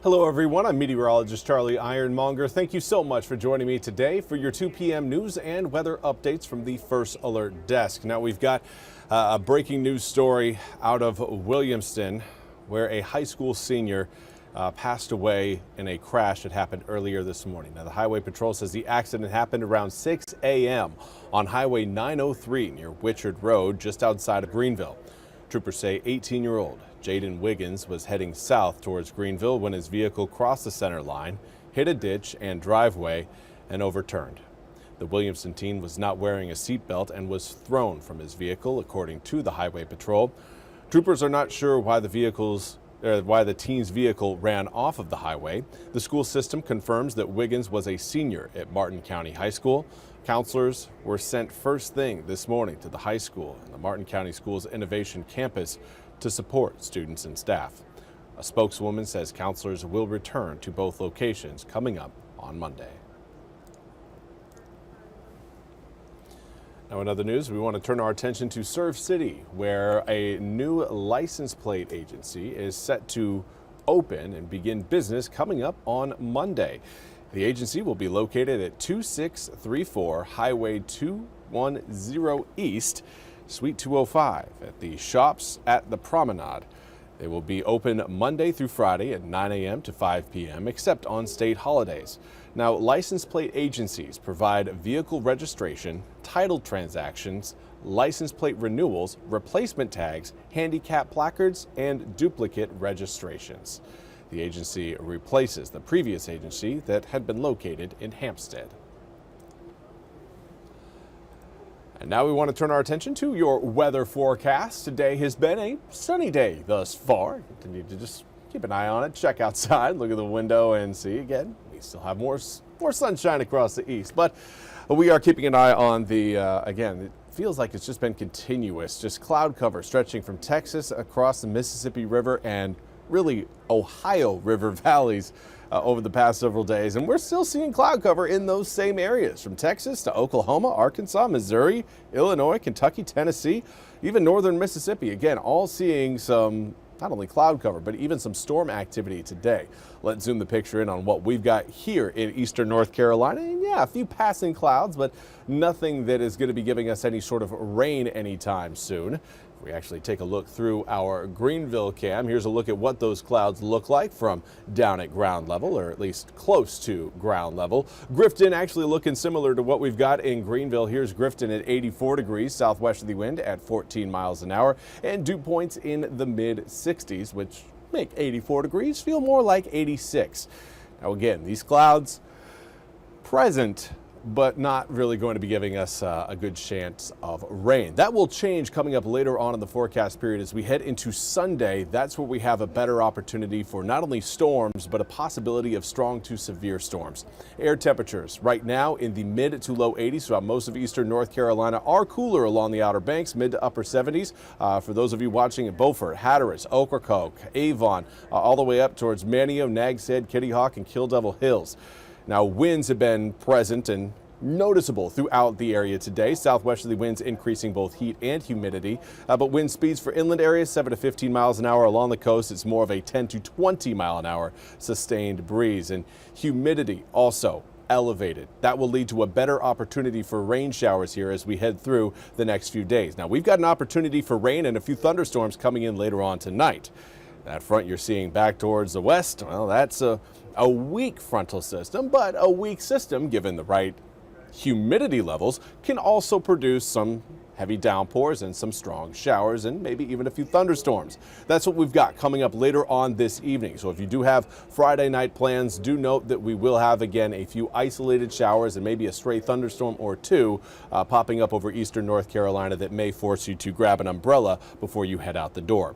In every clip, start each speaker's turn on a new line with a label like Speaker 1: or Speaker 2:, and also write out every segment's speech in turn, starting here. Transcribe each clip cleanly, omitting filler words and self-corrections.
Speaker 1: Hello everyone, I'm meteorologist Charlie Ironmonger. Thank you so much for joining me today for your 2 p.m. news and weather updates from the First Alert Desk. Now we've got a breaking news story out of Williamston where a high school senior passed away in a crash that happened earlier this morning. Now the Highway Patrol says the accident happened around 6 a.m. on Highway 903 near Witchard Road just outside of Greenville. Troopers say 18-year-old Jaden Wiggins was heading south towards Greenville when his vehicle crossed the center line, hit a ditch and driveway, and overturned. The Williamston teen was not wearing a seatbelt and was thrown from his vehicle, according to the Highway Patrol. Troopers are not sure why the teen's vehicle ran off of the highway. The school system confirms that Wiggins was a senior at Martin County High School. Counselors were sent first thing this morning to the high school and the Martin County Schools Innovation Campus to support students and staff. A spokeswoman says counselors will return to both locations coming up on Monday. Now in other news, we want to turn our attention to Surf City, where a new license plate agency is set to open and begin business coming up on Monday. The agency will be located at 2634 Highway 210 East, Suite 205 at the Shops at the Promenade. They will be open Monday through Friday at 9 a.m. to 5 p.m. except on state holidays. Now, license plate agencies provide vehicle registration, title transactions, license plate renewals, replacement tags, handicap placards, and duplicate registrations. The agency replaces the previous agency that had been located in Hampstead. And now we want to turn our attention to your weather forecast. Today has been a sunny day thus far. Continue to just keep an eye on it, check outside, look at the window and see again. We still have more sunshine across the east, but we are keeping an eye on the, again, it feels like it's just been continuous, just cloud cover stretching from Texas across the Mississippi River and really Ohio River valleys over the past several days. And we're still seeing cloud cover in those same areas from Texas to Oklahoma, Arkansas, Missouri, Illinois, Kentucky, Tennessee, even northern Mississippi. Again, all seeing some not only cloud cover, but even some storm activity today. Let's zoom the picture in on what we've got here in eastern North Carolina. And yeah, a few passing clouds, but nothing that is going to be giving us any sort of rain anytime soon. We actually take a look through our Greenville cam. Here's a look at what those clouds look like from down at ground level, or at least close to ground level. Grifton actually looking similar to what we've got in Greenville. Here's Grifton at 84 degrees, southwesterly wind at 14 miles an hour, and dew points in the mid 60s, which make 84 degrees feel more like 86. Now again, these clouds present, but not really going to be giving us a good chance of rain. That will change coming up later on in the forecast period as we head into Sunday. That's where we have a better opportunity for not only storms, but a possibility of strong to severe storms. Air temperatures right now in the mid to low 80s throughout most of eastern North Carolina are cooler along the Outer Banks, mid to upper 70s. For those of you watching in Beaufort, Hatteras, Ocracoke, Avon, all the way up towards Manteo, Nags Head, Kitty Hawk, and Kill Devil Hills. Now, winds have been present and noticeable throughout the area today. Southwesterly winds increasing both heat and humidity, but wind speeds for inland areas 7 to 15 miles an hour. Along the coast, it's more of a 10 to 20 mile an hour sustained breeze, and humidity also elevated. That will lead to a better opportunity for rain showers here as we head through the next few days. Now, we've got an opportunity for rain and a few thunderstorms coming in later on tonight. That front you're seeing back towards the west, well, that's a weak frontal system, but a weak system, given the right humidity levels, can also produce some heavy downpours and some strong showers and maybe even a few thunderstorms. That's what we've got coming up later on this evening. So if you do have Friday night plans, do note that we will have again a few isolated showers and maybe a stray thunderstorm or two popping up over eastern North Carolina that may force you to grab an umbrella before you head out the door.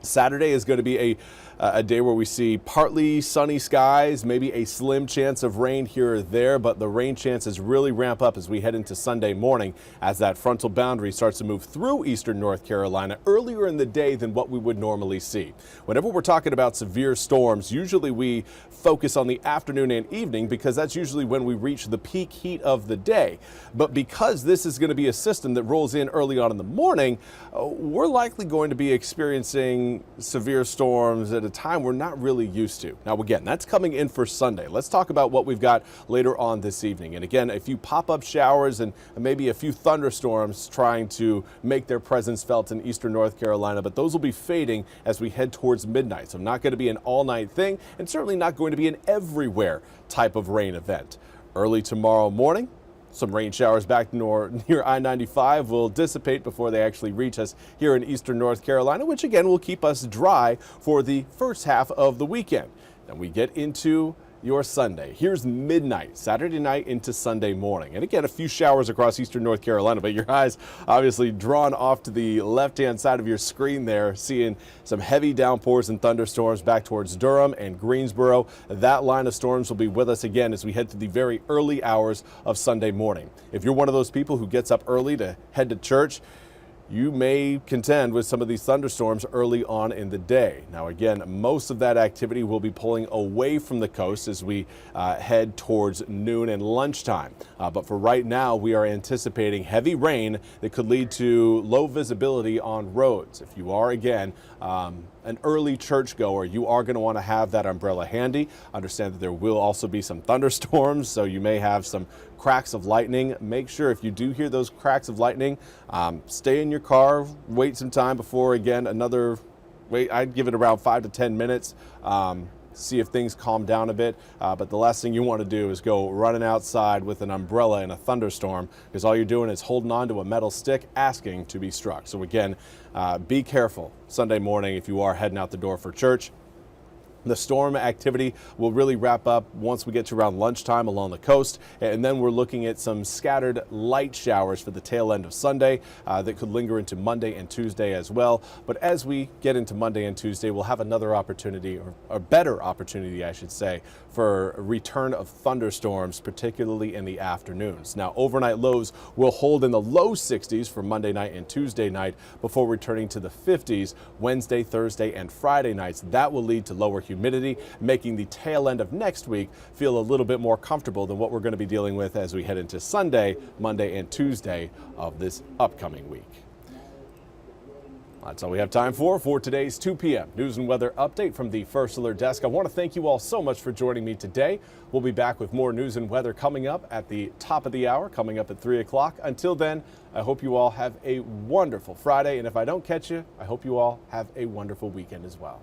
Speaker 1: Saturday is going to be a day where we see partly sunny skies, maybe a slim chance of rain here or there, but the rain chances really ramp up as we head into Sunday morning as that frontal boundary starts to move through eastern North Carolina earlier in the day than what we would normally see. Whenever we're talking about severe storms, usually we focus on the afternoon and evening because that's usually when we reach the peak heat of the day. But because this is going to be a system that rolls in early on in the morning, we're likely going to be experiencing seeing severe storms at a time we're not really used to. Now, again, that's coming in for Sunday. Let's talk about what we've got later on this evening. And again, a few pop-up showers and maybe a few thunderstorms trying to make their presence felt in eastern North Carolina, but those will be fading as we head towards midnight. So not going to be an all-night thing, and certainly not going to be an everywhere type of rain event. Early tomorrow morning, some rain showers back near I-95 will dissipate before they actually reach us here in eastern North Carolina, which again will keep us dry for the first half of the weekend. Then we get into your Sunday. Here's midnight, Saturday night into Sunday morning. And again, a few showers across eastern North Carolina, but your eyes obviously drawn off to the left-hand side of your screen there, seeing some heavy downpours and thunderstorms back towards Durham and Greensboro. That line of storms will be with us again as we head to the very early hours of Sunday morning. If you're one of those people who gets up early to head to church, you may contend with some of these thunderstorms early on in the day. Now, again, most of that activity will be pulling away from the coast as we head towards noon and lunchtime. But for right now, we are anticipating heavy rain that could lead to low visibility on roads. If you are, again, an early churchgoer, you are going to want to have that umbrella handy. Understand that there will also be some thunderstorms, so you may have some cracks of lightning. Make sure if you do hear those cracks of lightning, stay in your car, wait some time before, again, I'd give it around 5 to 10 minutes. See if things calm down a bit, but the last thing you want to do is go running outside with an umbrella in a thunderstorm, because all you're doing is holding on to a metal stick asking to be struck. So again, be careful Sunday morning if you are heading out the door for church. The storm activity will really wrap up once we get to around lunchtime along the coast, and then we're looking at some scattered light showers for the tail end of Sunday that could linger into Monday and Tuesday as well. But as we get into Monday and Tuesday, we'll have another opportunity, or a better opportunity, I should say, for a return of thunderstorms, particularly in the afternoons. Now, overnight lows will hold in the low 60s for Monday night and Tuesday night before returning to the 50s Wednesday, Thursday, and Friday nights. That will lead to lower humidity, making the tail end of next week feel a little bit more comfortable than what we're going to be dealing with as we head into Sunday, Monday, and Tuesday of this upcoming week. That's all we have time for today's 2 p.m. news and weather update from the First Alert Desk. I want to thank you all so much for joining me today. We'll be back with more news and weather coming up at the top of the hour, coming up at 3 o'clock. Until then, I hope you all have a wonderful Friday. And if I don't catch you, I hope you all have a wonderful weekend as well.